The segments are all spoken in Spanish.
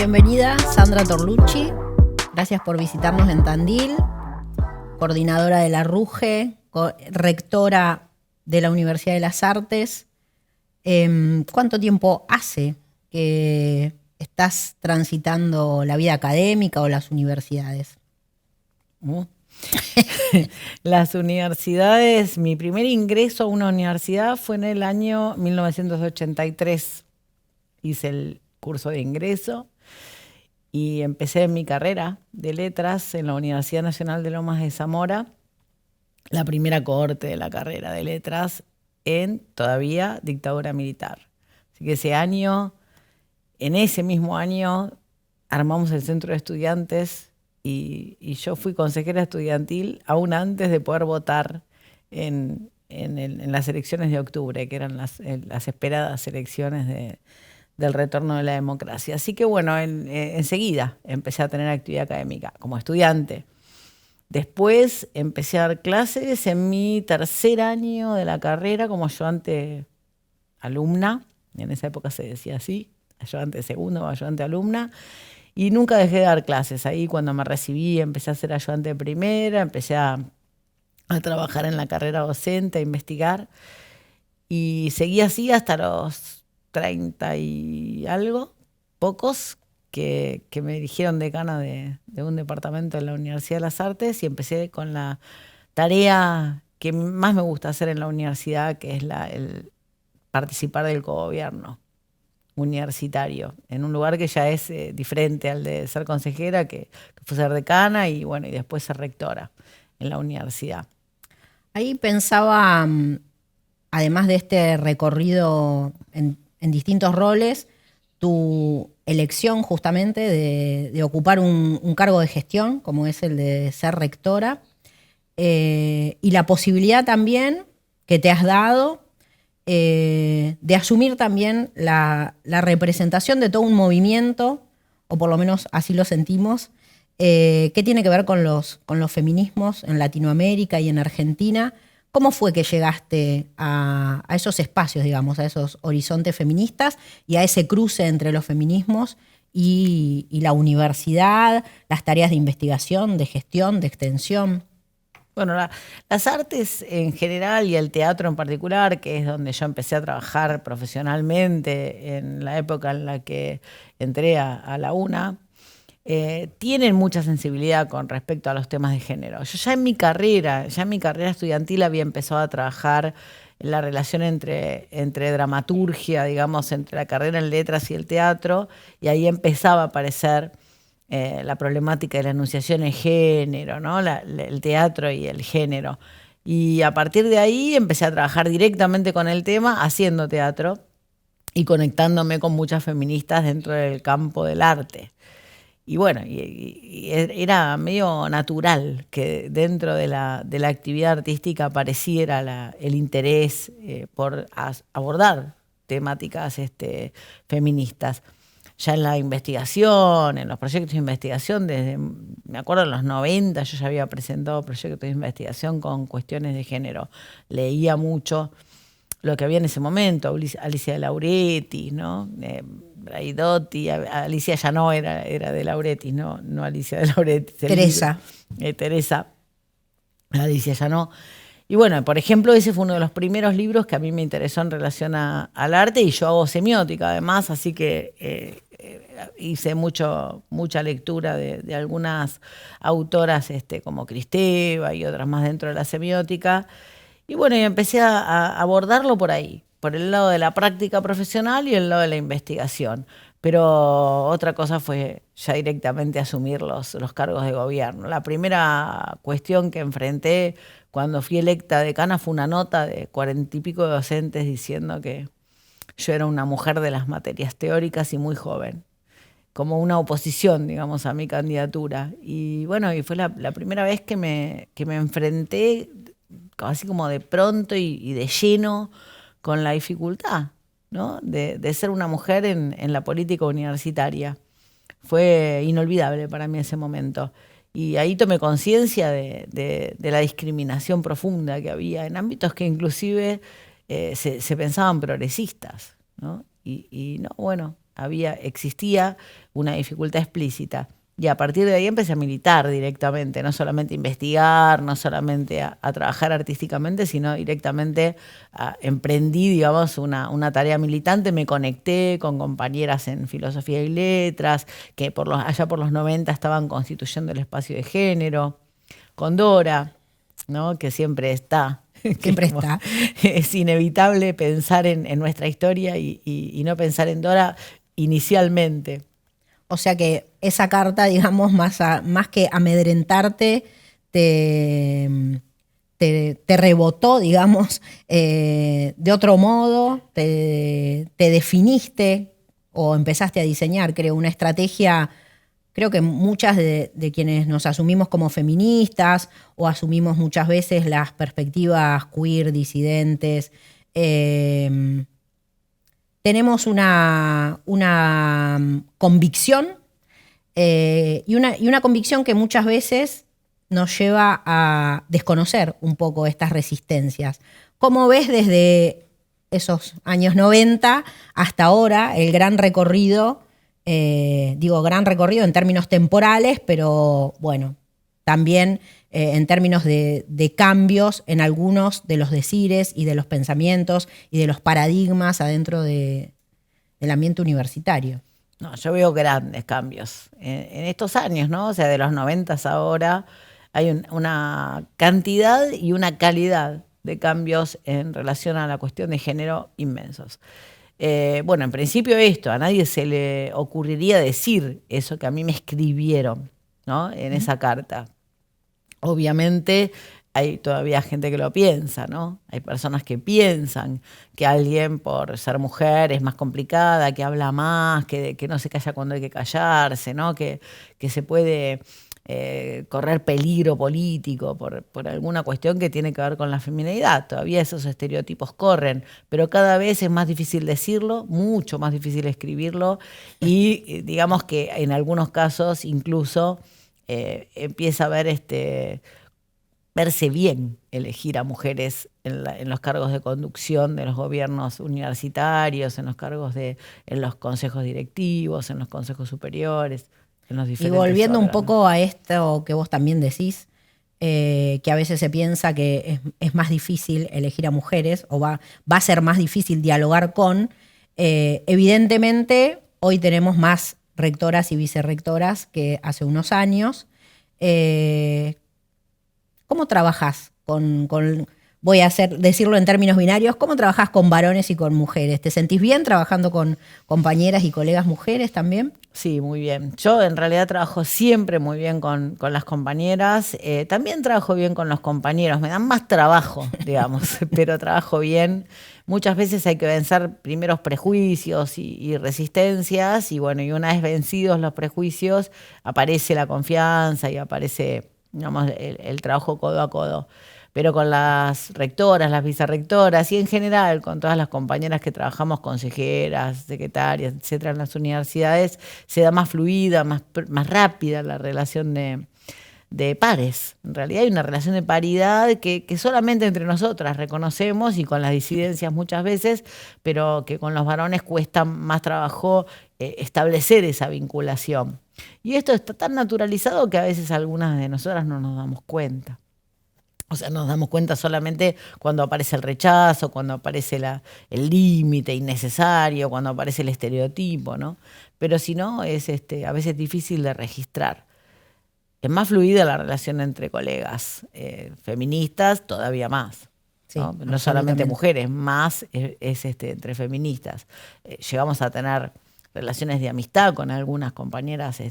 Bienvenida, Sandra Torlucci. Gracias por visitarnos en Tandil, coordinadora de la RUGE, rectora de la Universidad de las Artes. ¿Cuánto tiempo hace que estás transitando la vida académica o las universidades? Las universidades, mi primer ingreso a una universidad fue en el año 1983. Hice el curso de ingreso y empecé mi carrera de letras en la Universidad Nacional de Lomas de Zamora, la primera cohorte de la carrera de letras en todavía dictadura militar. Así que en ese mismo año, armamos el centro de estudiantes y yo fui consejera estudiantil aún antes de poder votar en las elecciones de octubre, que eran las esperadas elecciones del retorno de la democracia. Así que bueno, enseguida empecé a tener actividad académica como estudiante. Después empecé a dar clases en mi tercer año de la carrera como ayudante alumna. En esa época se decía así, ayudante segundo o ayudante alumna. Y nunca dejé de dar clases. Ahí cuando me recibí empecé a ser ayudante de primera, empecé a trabajar en la carrera docente, a investigar. Y seguí así hasta los 30 y algo, pocos, que me eligieron decana de un departamento de la Universidad de las Artes y empecé con la tarea que más me gusta hacer en la universidad, que es el participar del cogobierno universitario, en un lugar que ya es diferente al de ser consejera, que fue ser decana y bueno, y después ser rectora en la universidad. Ahí pensaba, además de este recorrido en distintos roles, tu elección justamente de ocupar un cargo de gestión, como es el de ser rectora, y la posibilidad también que te has dado de asumir también la representación de todo un movimiento, o por lo menos así lo sentimos, que tiene que ver con los feminismos en Latinoamérica y en Argentina. ¿Cómo fue que llegaste a esos espacios, digamos, a esos horizontes feministas y a ese cruce entre los feminismos y la universidad, las tareas de investigación, de gestión, de extensión? Bueno, las artes en general y el teatro en particular, que es donde yo empecé a trabajar profesionalmente en la época en la que entré a la UNA, tienen mucha sensibilidad con respecto a los temas de género. Yo ya en mi carrera estudiantil había empezado a trabajar en la relación entre dramaturgia, digamos, entre la carrera en letras y el teatro, y ahí empezaba a aparecer la problemática de la enunciación en género, ¿no? El teatro y el género. Y a partir de ahí empecé a trabajar directamente con el tema, haciendo teatro y conectándome con muchas feministas dentro del campo del arte. Y bueno, y era medio natural que dentro de la actividad artística apareciera el interés por abordar temáticas feministas. Ya en la investigación, en los proyectos de investigación, me acuerdo en los 90 yo ya había presentado proyectos de investigación con cuestiones de género. Leía mucho lo que había en ese momento, Alicia de Lauretis, ¿no? Braidotti, Alicia ya no era de Lauretis, no Alicia de Lauretis. Teresa. Teresa, Alicia ya no. Y bueno, por ejemplo, ese fue uno de los primeros libros que a mí me interesó en relación al arte, y yo hago semiótica además, así que hice mucha lectura de algunas autoras como Kristeva y otras más dentro de la semiótica. Y bueno, y empecé a abordarlo por ahí, por el lado de la práctica profesional y el lado de la investigación. Pero otra cosa fue ya directamente asumir los cargos de gobierno. La primera cuestión que enfrenté cuando fui electa decana fue una nota de 40 y pico de docentes diciendo que yo era una mujer de las materias teóricas y muy joven, como una oposición, digamos, a mi candidatura. Y bueno, y fue la primera vez que me enfrenté así como de pronto y de lleno con la dificultad, ¿no? de ser una mujer en la política universitaria. Fue inolvidable para mí ese momento. Y ahí tomé conciencia de la discriminación profunda que había en ámbitos que inclusive se pensaban progresistas, ¿no? Y no, bueno, existía una dificultad explícita. Y a partir de ahí empecé a militar directamente, no solamente a investigar, no solamente a trabajar artísticamente, sino directamente emprendí, digamos, una tarea militante. Me conecté con compañeras en filosofía y letras, que allá por los 90 estaban constituyendo el espacio de género, con Dora, ¿no? Que siempre está. Siempre está. Es inevitable pensar en nuestra historia y no pensar en Dora inicialmente. O sea que esa carta, digamos, más que amedrentarte, te rebotó, digamos, de otro modo, te definiste o empezaste a diseñar, creo, una estrategia. Creo que muchas de quienes nos asumimos como feministas o asumimos muchas veces las perspectivas queer, disidentes, tenemos una convicción y una convicción que muchas veces nos lleva a desconocer un poco estas resistencias. ¿Cómo ves desde esos años 90 hasta ahora el gran recorrido? Digo gran recorrido en términos temporales, pero bueno, también en términos de cambios en algunos de los decires y de los pensamientos y de los paradigmas adentro del ambiente universitario. No, yo veo grandes cambios en estos años, ¿no? O sea, de los 90 ahora hay una cantidad y una calidad de cambios en relación a la cuestión de género inmensos. Bueno, en principio a nadie se le ocurriría decir eso que a mí me escribieron, ¿no? En esa carta. Obviamente hay todavía gente que lo piensa, ¿no? Hay personas que piensan que alguien por ser mujer es más complicada, que habla más, que no se calla cuando hay que callarse, ¿no? Que se puede correr peligro político por alguna cuestión que tiene que ver con la feminidad. Todavía esos estereotipos corren, pero cada vez es más difícil decirlo, mucho más difícil escribirlo y digamos que en algunos casos incluso empieza a verse bien elegir a mujeres en los cargos de conducción de los gobiernos universitarios, en los consejos directivos, en los consejos superiores. Y volviendo un poco a esto que vos también decís, que a veces se piensa que es más difícil elegir a mujeres o va a ser más difícil dialogar con, evidentemente hoy tenemos más rectoras y vicerrectoras que hace unos años. ¿Cómo trabajás voy a decirlo en términos binarios, cómo trabajás con varones y con mujeres? ¿Te sentís bien trabajando con compañeras y colegas mujeres también? Sí, muy bien. Yo en realidad trabajo siempre muy bien con las compañeras. También trabajo bien con los compañeros. Me dan más trabajo, digamos, pero trabajo bien. Muchas veces hay que vencer primeros prejuicios y resistencias. Y bueno, y una vez vencidos los prejuicios, aparece la confianza y aparece, digamos, el trabajo codo a codo. Pero con las rectoras, las vicerrectoras y en general con todas las compañeras que trabajamos, consejeras, secretarias, etcétera, en las universidades, se da más fluida, más rápida la relación de pares. En realidad hay una relación de paridad que solamente entre nosotras reconocemos y con las disidencias muchas veces, pero que con los varones cuesta más trabajo establecer esa vinculación. Y esto está tan naturalizado que a veces algunas de nosotras no nos damos cuenta. O sea, nos damos cuenta solamente cuando aparece el rechazo, cuando aparece el límite innecesario, cuando aparece el estereotipo, ¿no? Pero si no, es a veces difícil de registrar. Es más fluida la relación entre colegas feministas, todavía más. Sí, no solamente mujeres, más es entre feministas. Llegamos a tener relaciones de amistad con algunas compañeras,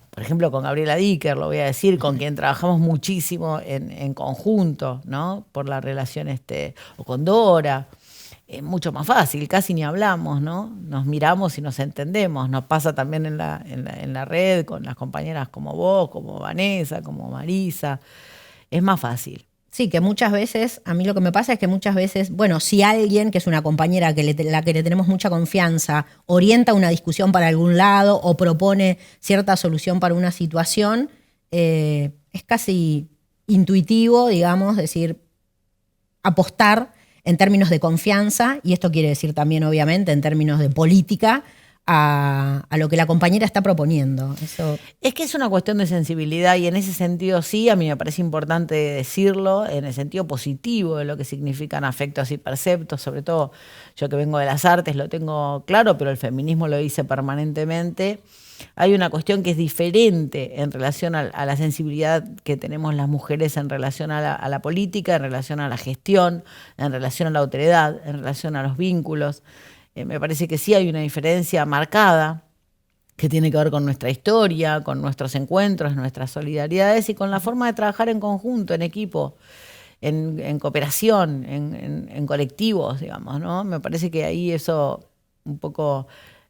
por ejemplo, con Gabriela Dicker, lo voy a decir, con quien trabajamos muchísimo en conjunto, ¿no? Por la relación, o con Dora. Es mucho más fácil, casi ni hablamos, ¿no? Nos miramos y nos entendemos. Nos pasa también en la red con las compañeras como vos, como Vanessa, como Marisa. Es más fácil. Sí, que muchas veces, a mí lo que me pasa es que muchas veces, bueno, si alguien, que es una compañera la que le tenemos mucha confianza, orienta una discusión para algún lado o propone cierta solución para una situación, es casi intuitivo, digamos, decir, apostar en términos de confianza, y esto quiere decir también, obviamente, en términos de política, a lo que la compañera está proponiendo. Eso. Es que es una cuestión de sensibilidad y en ese sentido sí, a mí me parece importante decirlo, en el sentido positivo de lo que significan afectos y perceptos, sobre todo yo que vengo de las artes lo tengo claro, pero el feminismo lo dice permanentemente. Hay una cuestión que es diferente en relación a la sensibilidad que tenemos las mujeres en relación a la política, en relación a la gestión, en relación a la autoridad, en relación a los vínculos. Me parece que sí hay una diferencia marcada que tiene que ver con nuestra historia, con nuestros encuentros, nuestras solidaridades y con la forma de trabajar en conjunto, en equipo, en cooperación, en colectivos, digamos, ¿no? Me parece que ahí eso un poco,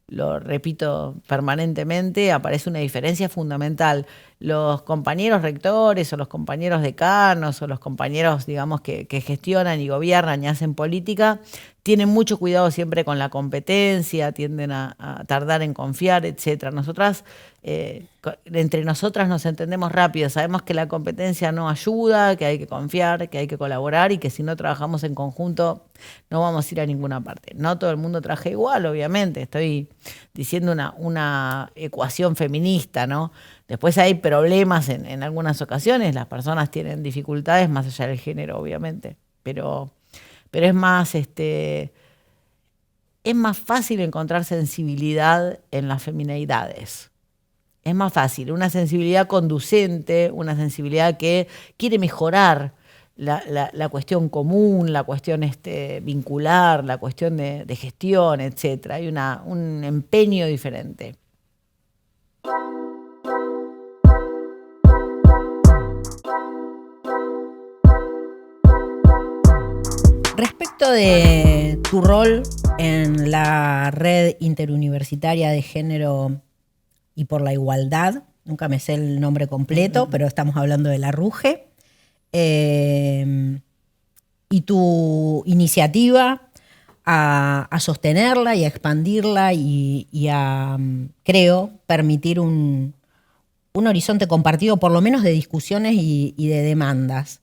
lo repito permanentemente, aparece una diferencia fundamental. Los compañeros rectores o los compañeros decanos o los compañeros, digamos, que gestionan y gobiernan y hacen política, tienen mucho cuidado siempre con la competencia, tienden a tardar en confiar, etcétera. Nosotras, entre nosotras nos entendemos rápido, sabemos que la competencia no ayuda, que hay que confiar, que hay que colaborar y que si no trabajamos en conjunto no vamos a ir a ninguna parte. No todo el mundo trabaja igual, obviamente, estoy diciendo una ecuación feminista, ¿no? Después hay problemas en algunas ocasiones, las personas tienen dificultades más allá del género, obviamente, pero es más fácil encontrar sensibilidad en las femineidades. Es más fácil, una sensibilidad conducente, una sensibilidad que quiere mejorar la cuestión común, la cuestión vincular, la cuestión de gestión, etc. Hay un empeño diferente. Respecto de tu rol en la Red Interuniversitaria de Género y por la Igualdad, nunca me sé el nombre completo, pero estamos hablando de la RUGE, y tu iniciativa a sostenerla y a expandirla y a, creo, permitir un horizonte compartido, por lo menos de discusiones y de demandas.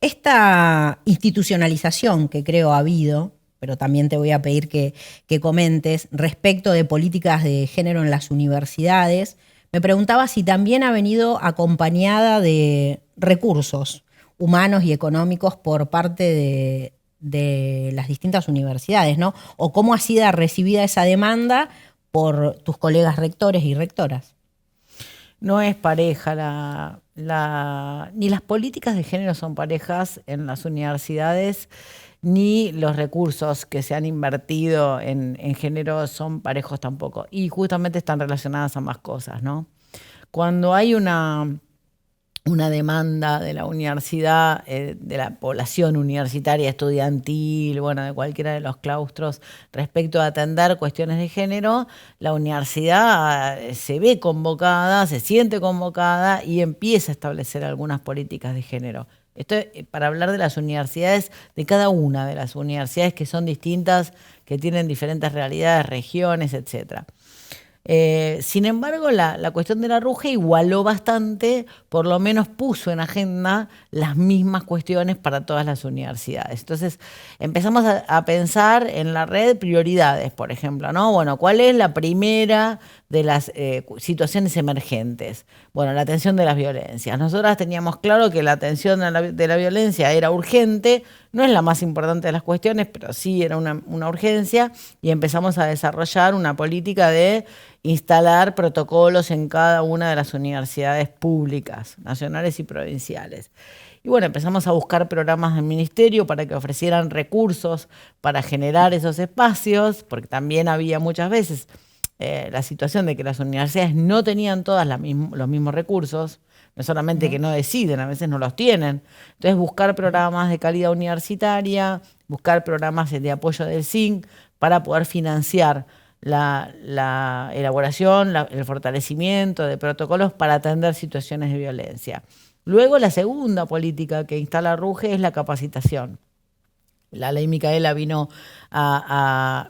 Esta institucionalización que creo ha habido, pero también te voy a pedir que comentes respecto de políticas de género en las universidades, me preguntaba si también ha venido acompañada de recursos humanos y económicos por parte de las distintas universidades, ¿no? O cómo ha sido recibida esa demanda por tus colegas rectores y rectoras. No es pareja ni las políticas de género son parejas en las universidades, ni los recursos que se han invertido en género son parejos tampoco. Y justamente están relacionadas a ambas cosas, ¿no? Cuando hay una demanda de la universidad, de la población universitaria, estudiantil, bueno, de cualquiera de los claustros, respecto a atender cuestiones de género, la universidad se ve convocada, se siente convocada y empieza a establecer algunas políticas de género. Esto es para hablar de las universidades, de cada una de las universidades que son distintas, que tienen diferentes realidades, regiones, etcétera. Sin embargo, la cuestión de la RUGE igualó bastante, por lo menos puso en agenda las mismas cuestiones para todas las universidades. Entonces, empezamos a pensar en la red prioridades, por ejemplo, ¿no? Bueno, ¿cuál es la primera de las situaciones emergentes? Bueno, la atención de las violencias. Nosotras teníamos claro que la atención de la violencia era urgente, no es la más importante de las cuestiones, pero sí era una urgencia, y empezamos a desarrollar una política de instalar protocolos en cada una de las universidades públicas, nacionales y provinciales. Y bueno, empezamos a buscar programas del ministerio para que ofrecieran recursos para generar esos espacios, porque también había muchas veces la situación de que las universidades no tenían todas los mismos recursos, no solamente que no deciden, a veces no los tienen. Entonces buscar programas de calidad universitaria, buscar programas de apoyo del SINC para poder financiar la elaboración, el fortalecimiento de protocolos para atender situaciones de violencia. Luego, la segunda política que instala RUGE es la capacitación. La ley Micaela vino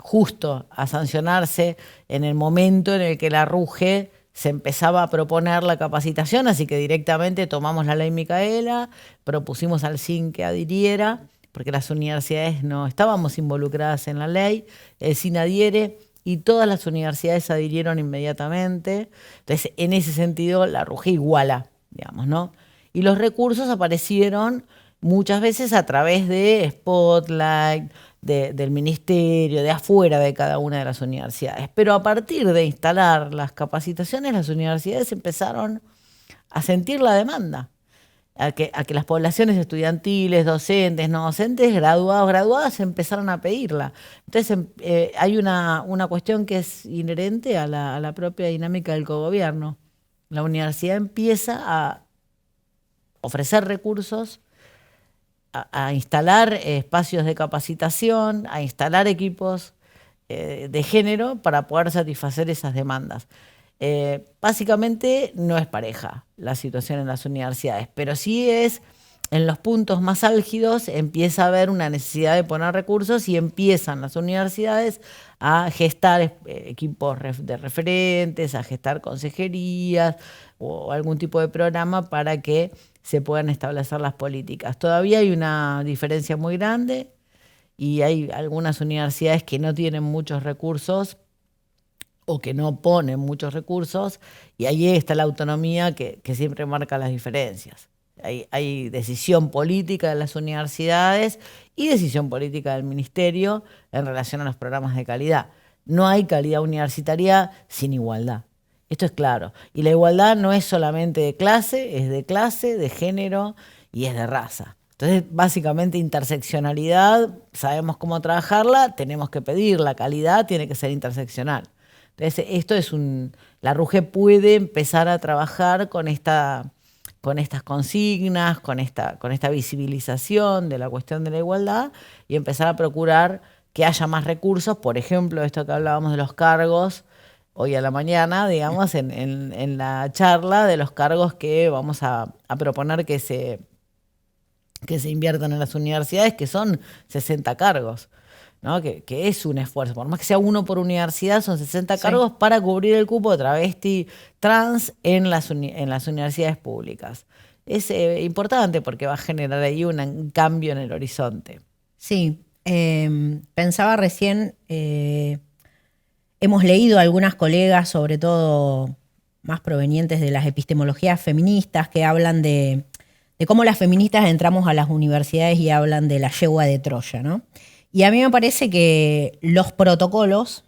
justo a sancionarse en el momento en el que la RUGE se empezaba a proponer la capacitación, así que directamente tomamos la ley Micaela, propusimos al SINC que adhiriera, porque las universidades no estábamos involucradas en la ley, el SIN adhiere y todas las universidades adhirieron inmediatamente. Entonces, en ese sentido, la RUGE iguala, digamos, ¿no? Y los recursos aparecieron muchas veces a través de Spotlight, del ministerio, de afuera de cada una de las universidades. Pero a partir de instalar las capacitaciones, las universidades empezaron a sentir la demanda, a que las poblaciones estudiantiles, docentes, no docentes, graduados, graduadas, empezaron a pedirla. Entonces hay una cuestión que es inherente a la propia dinámica del cogobierno. La universidad empieza a ofrecer recursos, a instalar espacios de capacitación, a instalar equipos de género para poder satisfacer esas demandas. Básicamente no es pareja la situación en las universidades, pero sí es en los puntos más álgidos empieza a haber una necesidad de poner recursos y empiezan las universidades a gestar equipos de referentes, a gestar consejerías o algún tipo de programa para que se puedan establecer las políticas. Todavía hay una diferencia muy grande y hay algunas universidades que no tienen muchos recursos o que no ponen muchos recursos, y ahí está la autonomía que siempre marca las diferencias. Hay decisión política de las universidades y decisión política del ministerio en relación a los programas de calidad. No hay calidad universitaria sin igualdad. Esto es claro. Y la igualdad no es solamente de clase, de género y es de raza. Entonces, básicamente, interseccionalidad, sabemos cómo trabajarla, tenemos que pedir, la calidad tiene que ser interseccional. Entonces, esto es la RUGE puede empezar a trabajar con estas consignas, con esta visibilización de la cuestión de la igualdad y empezar a procurar que haya más recursos. Por ejemplo, esto que hablábamos de los cargos, hoy a la mañana, digamos, en la charla de los cargos que vamos a proponer que se inviertan en las universidades, que son 60 cargos. ¿No? Que es un esfuerzo, por más que sea uno por universidad, son 60 cargos para cubrir el cupo de travesti trans en las universidades públicas. Es importante porque va a generar ahí un cambio en el horizonte. Sí, pensaba recién, hemos leído algunas colegas, sobre todo más provenientes de las epistemologías feministas, que hablan de cómo las feministas entramos a las universidades y hablan de la yegua de Troya, ¿no? Y a mí me parece que los protocolos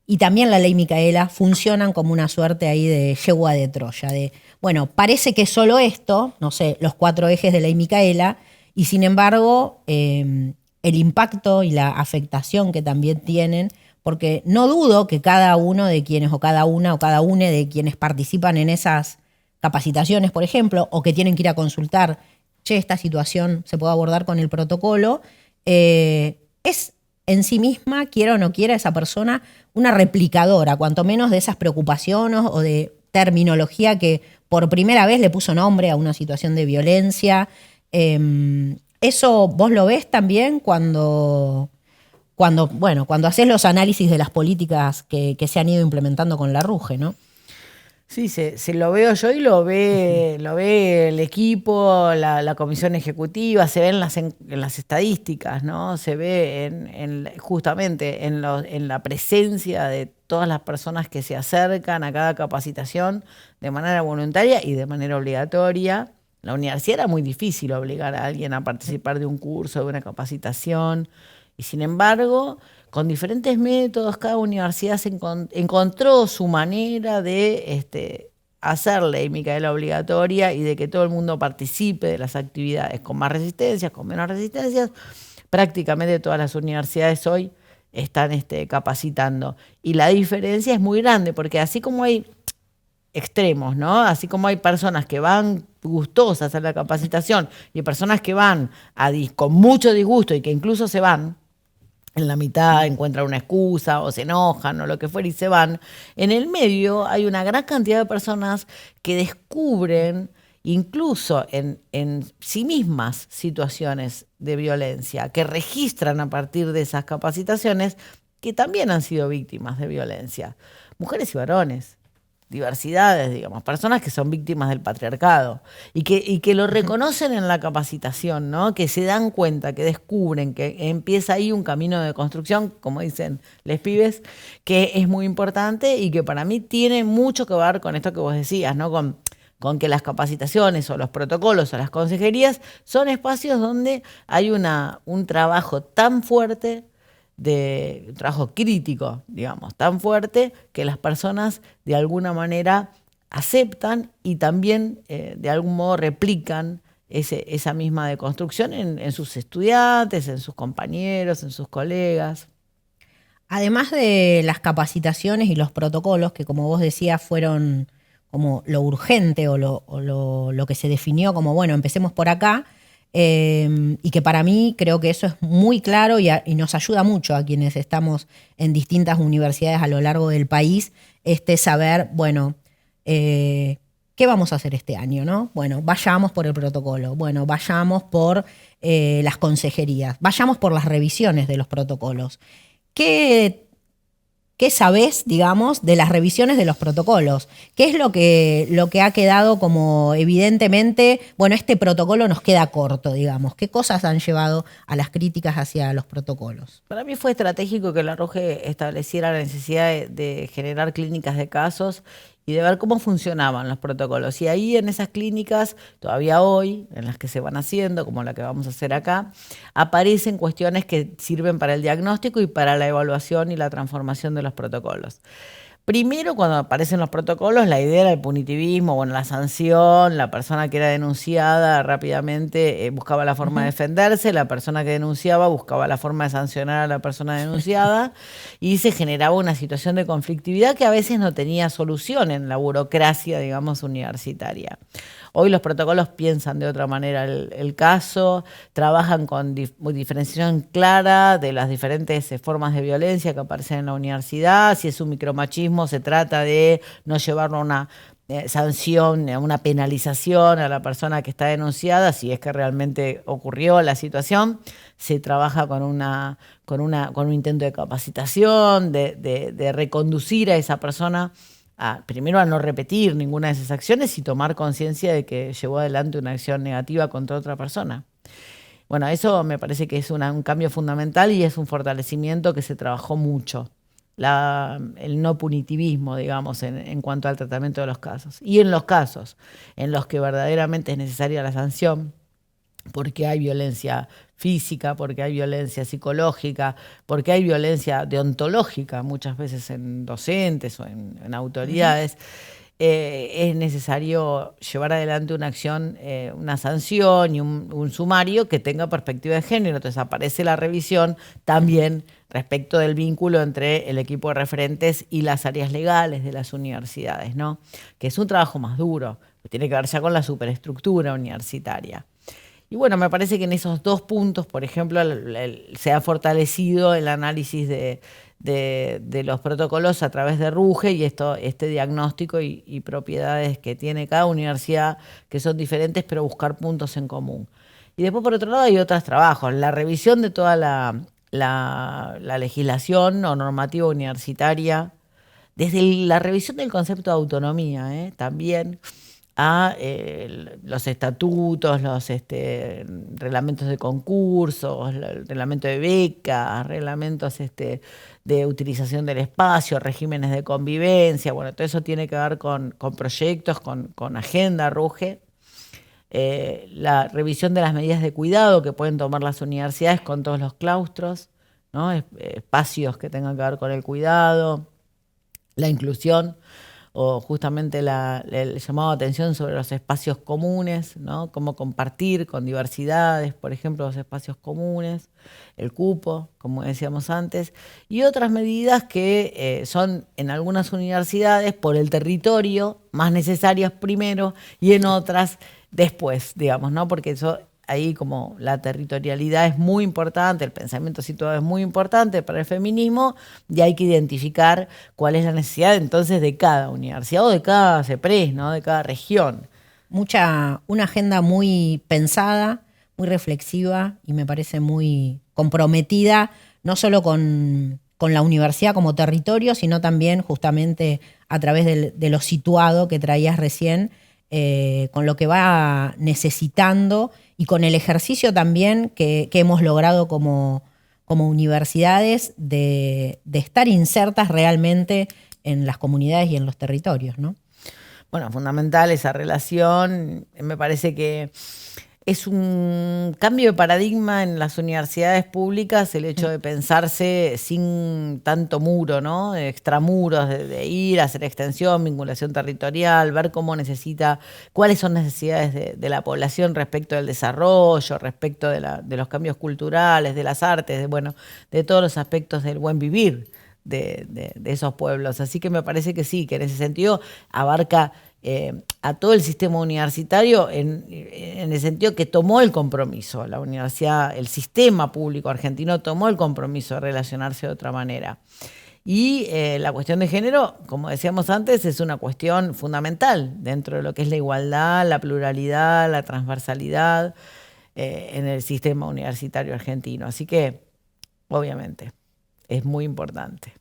y también la ley Micaela funcionan como una suerte ahí de yegua de Troya, de, bueno, parece que solo esto, no sé, los 4 ejes de ley Micaela, y sin embargo el impacto y la afectación que también tienen, porque no dudo que cada uno de quienes, o cada una o cada une de quienes participan en esas capacitaciones, por ejemplo, o que tienen que ir a consultar, che, esta situación se puede abordar con el protocolo, es en sí misma, quiera o no quiera, esa persona una replicadora, cuanto menos de esas preocupaciones o de terminología que por primera vez le puso nombre a una situación de violencia. Eso vos lo ves también cuando haces los análisis de las políticas que se han ido implementando con la RUGE, ¿no? Sí, se lo veo yo y lo ve el equipo, la comisión ejecutiva, se ve en las estadísticas, ¿no? Se ve justamente en la presencia de todas las personas que se acercan a cada capacitación de manera voluntaria y de manera obligatoria. La universidad era muy difícil obligar a alguien a participar de un curso, de una capacitación, y sin embargo, con diferentes métodos, cada universidad encontró su manera de hacer ley Micaela obligatoria y de que todo el mundo participe de las actividades, con más resistencias, con menos resistencias. Prácticamente todas las universidades hoy están capacitando. Y la diferencia es muy grande, porque así como hay extremos, ¿no? Así como hay personas que van gustosas a hacer la capacitación y hay personas que van con mucho disgusto y que incluso se van, en la mitad encuentran una excusa o se enojan o lo que fuera y se van. En el medio hay una gran cantidad de personas que descubren incluso en sí mismas situaciones de violencia, que registran a partir de esas capacitaciones que también han sido víctimas de violencia. Mujeres y varones. diversidades, digamos, personas que son víctimas del patriarcado y que lo reconocen en la capacitación, ¿no? Que se dan cuenta, que descubren que empieza ahí un camino de construcción, como dicen les pibes, que es muy importante y que para mí tiene mucho que ver con esto que vos decías, ¿no? Con que las capacitaciones o los protocolos o las consejerías son espacios donde hay un trabajo tan fuerte, un trabajo crítico, digamos, tan fuerte que las personas de alguna manera aceptan y también de algún modo replican esa misma deconstrucción en sus estudiantes, en sus compañeros, en sus colegas. Además de las capacitaciones y los protocolos, que como vos decías fueron como lo urgente o lo que se definió como, bueno, empecemos por acá, y que para mí creo que eso es muy claro y nos ayuda mucho a quienes estamos en distintas universidades a lo largo del país, saber, bueno, ¿qué vamos a hacer este año, no? Bueno, vayamos por el protocolo, bueno, vayamos por las consejerías, vayamos por las revisiones de los protocolos. ¿Qué sabés, digamos, de las revisiones de los protocolos? ¿Qué es lo que ha quedado como evidentemente, bueno, este protocolo nos queda corto, digamos? ¿Qué cosas han llevado a las críticas hacia los protocolos? Para mí fue estratégico que la RUGE estableciera la necesidad de generar clínicas de casos y de ver cómo funcionaban los protocolos. Y ahí en esas clínicas, todavía hoy, en las que se van haciendo, como la que vamos a hacer acá, aparecen cuestiones que sirven para el diagnóstico y para la evaluación y la transformación de los protocolos. Primero, cuando aparecen los protocolos, la idea era el punitivismo, bueno, la sanción, la persona que era denunciada rápidamente buscaba la forma de defenderse, la persona que denunciaba buscaba la forma de sancionar a la persona denunciada y se generaba una situación de conflictividad que a veces no tenía solución en la burocracia, digamos, universitaria. Hoy los protocolos piensan de otra manera el caso, trabajan con diferenciación clara de las diferentes formas de violencia que aparecen en la universidad. Si es un micromachismo, se trata de no llevarlo a una sanción, a una penalización a la persona que está denunciada, si es que realmente ocurrió la situación. Se trabaja con un intento de capacitación, de reconducir a esa persona primero a no repetir ninguna de esas acciones y tomar conciencia de que llevó adelante una acción negativa contra otra persona. Bueno, eso me parece que es un cambio fundamental y es un fortalecimiento que se trabajó mucho. El no punitivismo, digamos, en cuanto al tratamiento de los casos. Y en los casos en los que verdaderamente es necesaria la sanción, porque hay violencia física, porque hay violencia psicológica, porque hay violencia deontológica muchas veces en docentes o en autoridades, es necesario llevar adelante una acción, una sanción y un sumario que tenga perspectiva de género. Entonces aparece la revisión también respecto del vínculo entre el equipo de referentes y las áreas legales de las universidades, ¿no? Que es un trabajo más duro, que tiene que ver ya con la superestructura universitaria. Y bueno, me parece que en esos dos puntos, por ejemplo, se ha fortalecido el análisis de los protocolos a través de RUGE y este diagnóstico y propiedades que tiene cada universidad que son diferentes, pero buscar puntos en común. Y después, por otro lado, hay otros trabajos. La revisión de toda la legislación o normativa universitaria, desde la revisión del concepto de autonomía, también a los estatutos, los reglamentos de concursos, el reglamento de becas, reglamentos de utilización del espacio, regímenes de convivencia. Bueno, todo eso tiene que ver con proyectos, con agenda RUGE. La revisión de las medidas de cuidado que pueden tomar las universidades con todos los claustros, ¿no? Espacios que tengan que ver con el cuidado, la inclusión, o justamente el llamado de atención sobre los espacios comunes, ¿no? Cómo compartir con diversidades, por ejemplo, los espacios comunes, el cupo, como decíamos antes, y otras medidas que son en algunas universidades por el territorio más necesarias primero y en otras después, digamos, ¿no? Porque eso ahí como la territorialidad es muy importante, el pensamiento situado es muy importante para el feminismo y hay que identificar cuál es la necesidad entonces de cada universidad o de cada CEPRES, ¿no? De cada región. Una agenda muy pensada, muy reflexiva y me parece muy comprometida, no solo con con la universidad como territorio, sino también justamente a través de lo situado que traías recién, con lo que va necesitando y con el ejercicio también que hemos logrado como universidades de estar insertas realmente en las comunidades y en los territorios, ¿no? Bueno, fundamental esa relación. Me parece que es un cambio de paradigma en las universidades públicas el hecho de pensarse sin tanto muro, ¿no? Extramuros, de ir a hacer extensión, vinculación territorial, ver cuáles son necesidades de la población respecto del desarrollo, respecto de los cambios culturales, de las artes, de todos los aspectos del buen vivir de esos pueblos. Así que me parece que sí, que en ese sentido abarca a todo el sistema universitario en el sentido que tomó el compromiso. La universidad, el sistema público argentino tomó el compromiso de relacionarse de otra manera. Y la cuestión de género, como decíamos antes, es una cuestión fundamental dentro de lo que es la igualdad, la pluralidad, la transversalidad en el sistema universitario argentino. Así que, obviamente, es muy importante.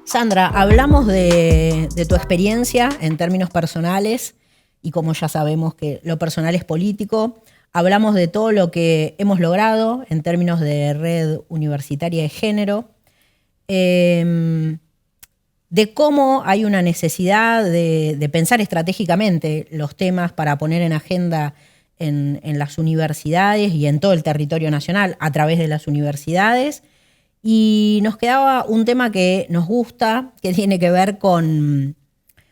Sandra, hablamos de tu experiencia en términos personales y como ya sabemos que lo personal es político, hablamos de todo lo que hemos logrado en términos de red universitaria de género, de cómo hay una necesidad de pensar estratégicamente los temas para poner en agenda en las universidades y en todo el territorio nacional a través de las universidades. Y nos quedaba un tema que nos gusta, que tiene que ver con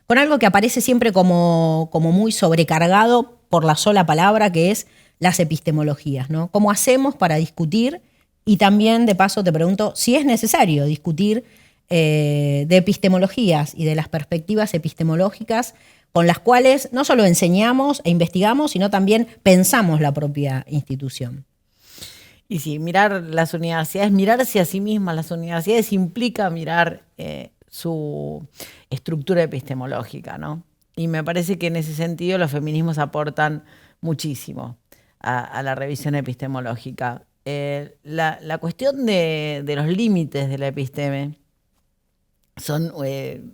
algo que aparece siempre como muy sobrecargado por la sola palabra, que es las epistemologías, ¿no? ¿Cómo hacemos para discutir? Y también, de paso, te pregunto si es necesario discutir de epistemologías y de las perspectivas epistemológicas con las cuales no solo enseñamos e investigamos, sino también pensamos la propia institución. Y sí, mirar las universidades, mirarse a sí mismas las universidades implica mirar su estructura epistemológica, ¿no? Y me parece que en ese sentido los feminismos aportan muchísimo a la revisión epistemológica. La cuestión de los límites de la episteme son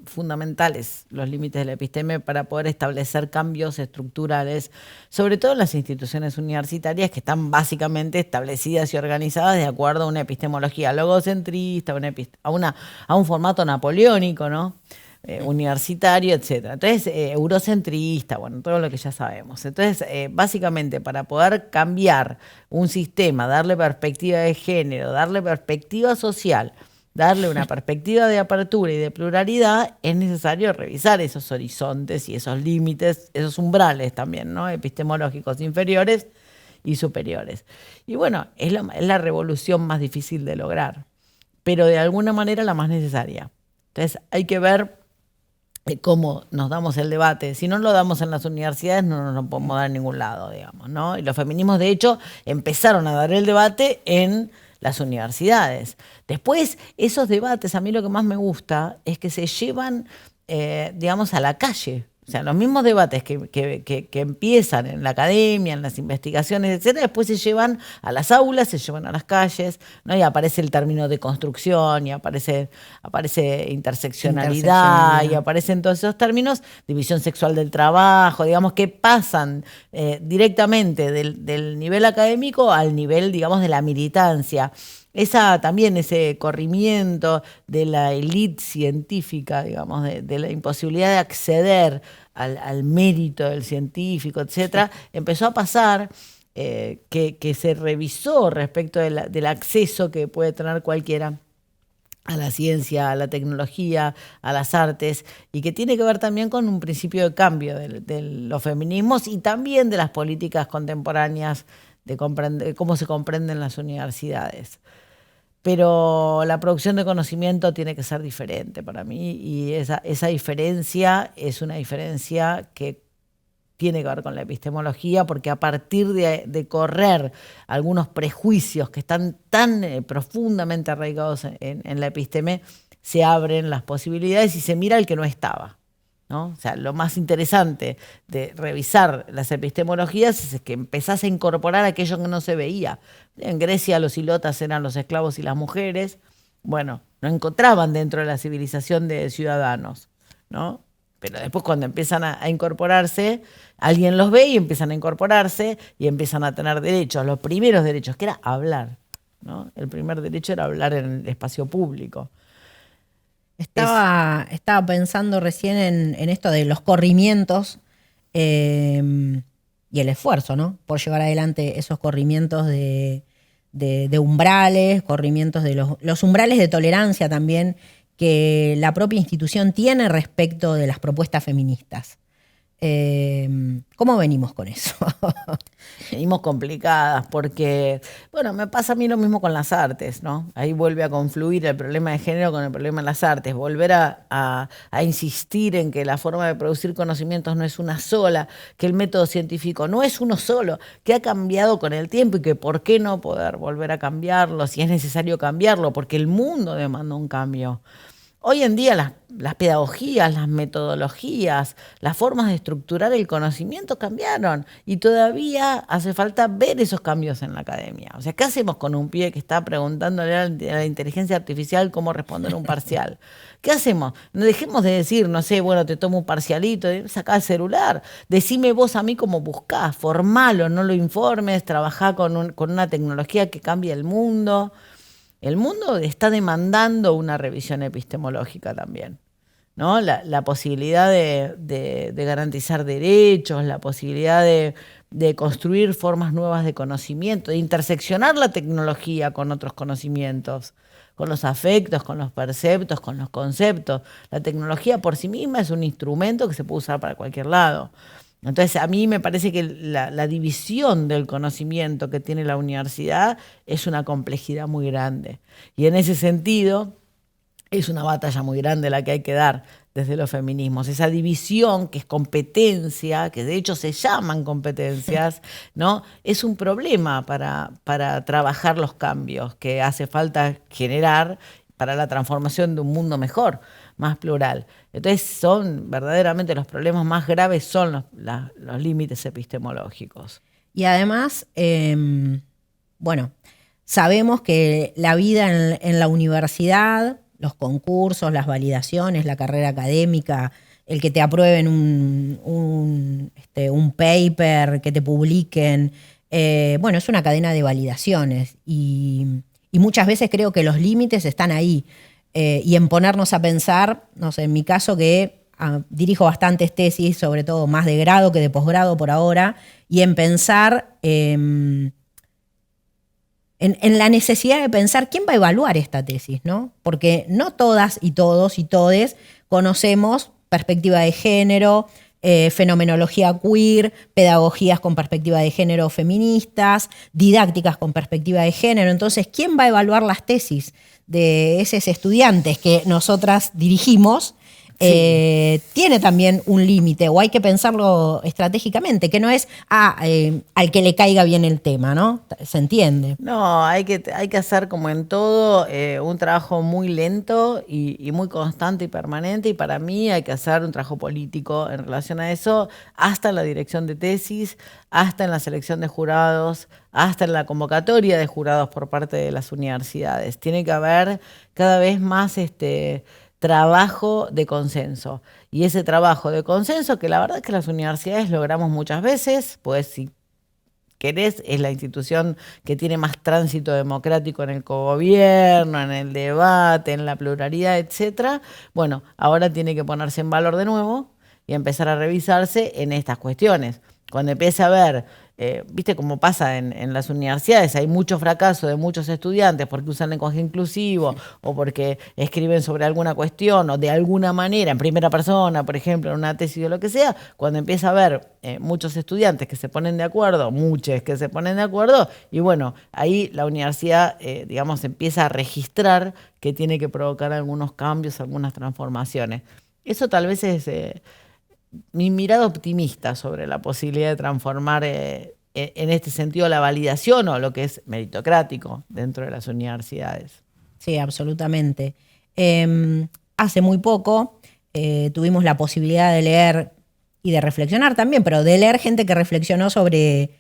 fundamentales, los límites de la episteme, para poder establecer cambios estructurales, sobre todo en las instituciones universitarias que están básicamente establecidas y organizadas de acuerdo a una epistemología logocentrista, a un formato napoleónico, ¿no? Universitario, etc. Entonces, eurocentrista, todo lo que ya sabemos. Entonces, básicamente, para poder cambiar un sistema, darle perspectiva de género, darle perspectiva social, darle una perspectiva de apertura y de pluralidad, es necesario revisar esos horizontes y esos límites, esos umbrales también, ¿no? Epistemológicos inferiores y superiores. Y bueno, es la revolución más difícil de lograr, pero de alguna manera la más necesaria. Entonces hay que ver cómo nos damos el debate. Si no lo damos en las universidades, no nos lo podemos dar en ningún lado, digamos, ¿no? Y los feminismos, de hecho, empezaron a dar el debate en las universidades. Después, esos debates, a mí lo que más me gusta es que se llevan, digamos, a la calle. O sea, los mismos debates que empiezan en la academia, en las investigaciones, etcétera, después se llevan a las aulas, se llevan a las calles, ¿no? Y aparece el término de construcción, y aparece interseccionalidad, y aparecen todos esos términos, división sexual del trabajo, digamos, que pasan directamente del nivel académico al nivel, digamos, de la militancia. También ese corrimiento de la élite científica, digamos, de la imposibilidad de acceder al mérito del científico, etcétera, empezó a pasar, que se revisó respecto del acceso que puede tener cualquiera a la ciencia, a la tecnología, a las artes, y que tiene que ver también con un principio de cambio de los feminismos y también de las políticas contemporáneas de cómo se comprenden las universidades. Pero la producción de conocimiento tiene que ser diferente para mí, y esa diferencia es una diferencia que tiene que ver con la epistemología, porque a partir de correr algunos prejuicios que están tan profundamente arraigados en la episteme, se abren las posibilidades y se mira el que no estaba. ¿no? O sea, lo más interesante de revisar las epistemologías es que empezás a incorporar aquello que no se veía. En Grecia los ilotas eran los esclavos y las mujeres. Bueno, no encontraban dentro de la civilización de ciudadanos, ¿no? Pero después cuando empiezan a incorporarse, alguien los ve y empiezan a incorporarse y empiezan a tener derechos. Los primeros derechos, que era hablar, ¿no? El primer derecho era hablar en el espacio público. Estaba pensando recién en esto de los corrimientos y el esfuerzo, ¿no? Por llevar adelante esos corrimientos de umbrales, corrimientos de los umbrales de tolerancia también que la propia institución tiene respecto de las propuestas feministas. ¿Cómo venimos con eso? Venimos complicadas porque, bueno, me pasa a mí lo mismo con las artes, ¿no? Ahí vuelve a confluir el problema de género con el problema de las artes, volver a insistir en que la forma de producir conocimientos no es una sola, que el método científico no es uno solo, que ha cambiado con el tiempo y que por qué no poder volver a cambiarlo si es necesario cambiarlo, porque el mundo demanda un cambio. Hoy en día las pedagogías, las metodologías, las formas de estructurar el conocimiento cambiaron y todavía hace falta ver esos cambios en la academia. O sea, ¿qué hacemos con un pibe que está preguntándole a la inteligencia artificial cómo responder un parcial? ¿Qué hacemos? No dejemos de decir, no sé, bueno, te tomo un parcialito, sacá el celular, decime vos a mí cómo buscás, formalo, no lo informes, trabajá con una tecnología que cambie el mundo. El mundo está demandando una revisión epistemológica también, ¿no? La posibilidad de garantizar derechos, la posibilidad de construir formas nuevas de conocimiento, de interseccionar la tecnología con otros conocimientos, con los afectos, con los perceptos, con los conceptos. La tecnología por sí misma es un instrumento que se puede usar para cualquier lado. Entonces, a mí me parece que la división del conocimiento que tiene la universidad es una complejidad muy grande. Y en ese sentido, es una batalla muy grande la que hay que dar desde los feminismos. Esa división que es competencia, que de hecho se llaman competencias, ¿no? Es un problema para trabajar los cambios que hace falta generar para la transformación de un mundo mejor, más plural. Entonces verdaderamente los problemas más graves son los límites epistemológicos. Y además, bueno, sabemos que la vida en la universidad, los concursos, las validaciones, la carrera académica, el que te aprueben un paper, que te publiquen, bueno, es una cadena de validaciones y muchas veces creo que los límites están ahí. Y en ponernos a pensar, no sé, en mi caso que dirijo bastantes tesis, sobre todo más de grado que de posgrado por ahora, y en pensar en la necesidad de pensar quién va a evaluar esta tesis, ¿no? Porque no todas y todos y todes conocemos perspectiva de género, fenomenología queer, pedagogías con perspectiva de género feministas, didácticas con perspectiva de género. Entonces, ¿quién va a evaluar las tesis de esos estudiantes que nosotras dirigimos? Sí. Tiene también un límite, o hay que pensarlo estratégicamente, que no es al que le caiga bien el tema, ¿no? ¿Se entiende? No, hay que hacer como en todo un trabajo muy lento y muy constante y permanente, y para mí hay que hacer un trabajo político en relación a eso, hasta en la dirección de tesis, hasta en la selección de jurados, hasta en la convocatoria de jurados por parte de las universidades. Tiene que haber cada vez más trabajo de consenso. Y ese trabajo de consenso, que la verdad es que las universidades logramos muchas veces, pues si querés, es la institución que tiene más tránsito democrático en el cogobierno, en el debate, en la pluralidad, etcétera. Bueno, ahora tiene que ponerse en valor de nuevo y empezar a revisarse en estas cuestiones. Cuando empiece a ver, viste cómo pasa en las universidades, hay mucho fracaso de muchos estudiantes porque usan lenguaje inclusivo o porque escriben sobre alguna cuestión o de alguna manera, en primera persona, por ejemplo, en una tesis o lo que sea. Cuando empieza a ver muchos estudiantes que se ponen de acuerdo, muchos que se ponen de acuerdo, y bueno, ahí la universidad, digamos, empieza a registrar que tiene que provocar algunos cambios, algunas transformaciones. Eso tal vez es mi mirada optimista sobre la posibilidad de transformar en este sentido la validación o lo que es meritocrático dentro de las universidades. Sí, absolutamente. Hace muy poco tuvimos la posibilidad de leer y de reflexionar también, pero de leer gente que reflexionó sobre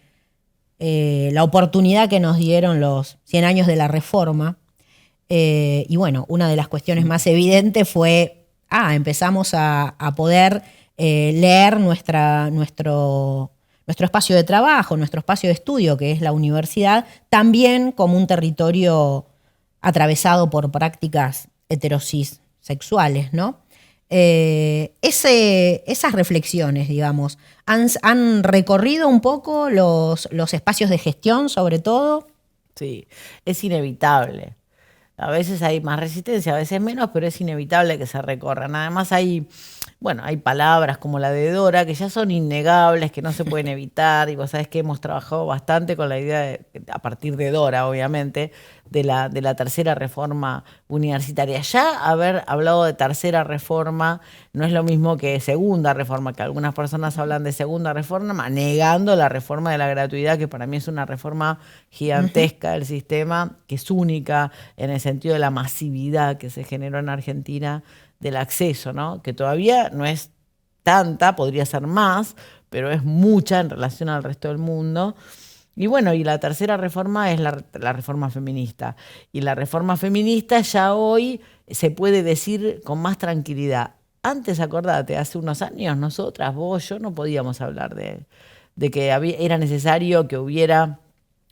la oportunidad que nos dieron los 100 años de la Reforma. Y bueno, una de las cuestiones más evidentes fue, empezamos a poder leer nuestro espacio de trabajo, nuestro espacio de estudio, que es la universidad, también como un territorio atravesado por prácticas heterosis sexuales, ¿no? Esas reflexiones, digamos, han recorrido un poco los espacios de gestión, sobre todo. Sí, es inevitable. A veces hay más resistencia, a veces menos, pero es inevitable que se recorran. Además hay palabras como la de Dora que ya son innegables, que no se pueden evitar. Y vos sabés que hemos trabajado bastante con la idea, a partir de Dora, obviamente, de la tercera reforma universitaria. Ya haber hablado de tercera reforma no es lo mismo que segunda reforma, que algunas personas hablan de segunda reforma, negando la reforma de la gratuidad, que para mí es una reforma gigantesca del sistema, que es única en el sentido de la masividad que se generó en Argentina del acceso, ¿no? Que todavía no es tanta, podría ser más, pero es mucha en relación al resto del mundo. Y bueno, y la tercera reforma es la reforma feminista. Y la reforma feminista ya hoy se puede decir con más tranquilidad. Antes, acordate, hace unos años nosotras, vos, yo, no podíamos hablar de que era necesario que hubiera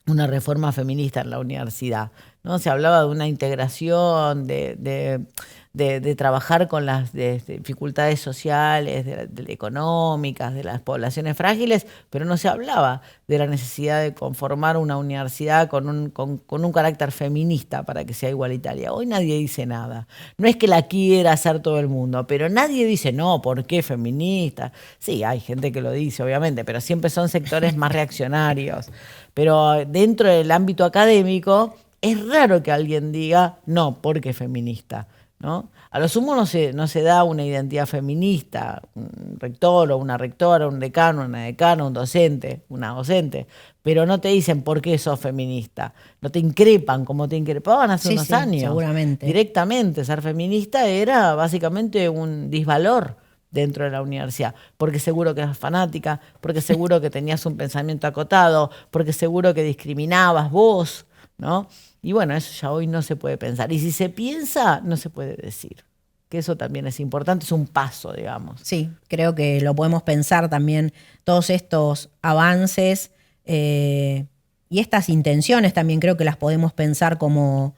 una reforma feminista en la universidad, ¿no? Se hablaba de una integración, de trabajar con las dificultades sociales, económicas, de las poblaciones frágiles, pero no se hablaba de la necesidad de conformar una universidad con un carácter feminista para que sea igualitaria. Hoy nadie dice nada. No es que la quiera hacer todo el mundo, pero nadie dice, no, ¿por qué feminista? Sí, hay gente que lo dice, obviamente, pero siempre son sectores más reaccionarios. Pero dentro del ámbito académico es raro que alguien diga, no, porque feminista, ¿no? A lo sumo no se da una identidad feminista, un rector o una rectora, un decano, una decana, un docente, una docente, pero no te dicen por qué sos feminista, no te increpan como te increpaban hace unos años. Seguramente. Directamente, ser feminista era básicamente un disvalor dentro de la universidad, porque seguro que eras fanática, porque seguro que tenías un pensamiento acotado, porque seguro que discriminabas vos, ¿no? Y bueno, eso ya hoy no se puede pensar. Y si se piensa, no se puede decir. Que eso también es importante, es un paso, digamos. Sí, creo que lo podemos pensar también, todos estos avances y estas intenciones también creo que las podemos pensar como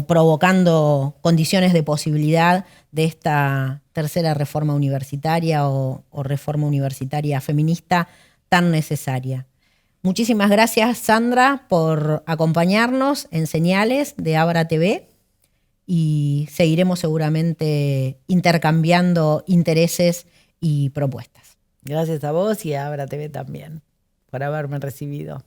provocando condiciones de posibilidad de esta tercera reforma universitaria o reforma universitaria feminista tan necesaria. Muchísimas gracias, Sandra, por acompañarnos en Señales de Abra TV y seguiremos seguramente intercambiando intereses y propuestas. Gracias a vos y a Abra TV también por haberme recibido.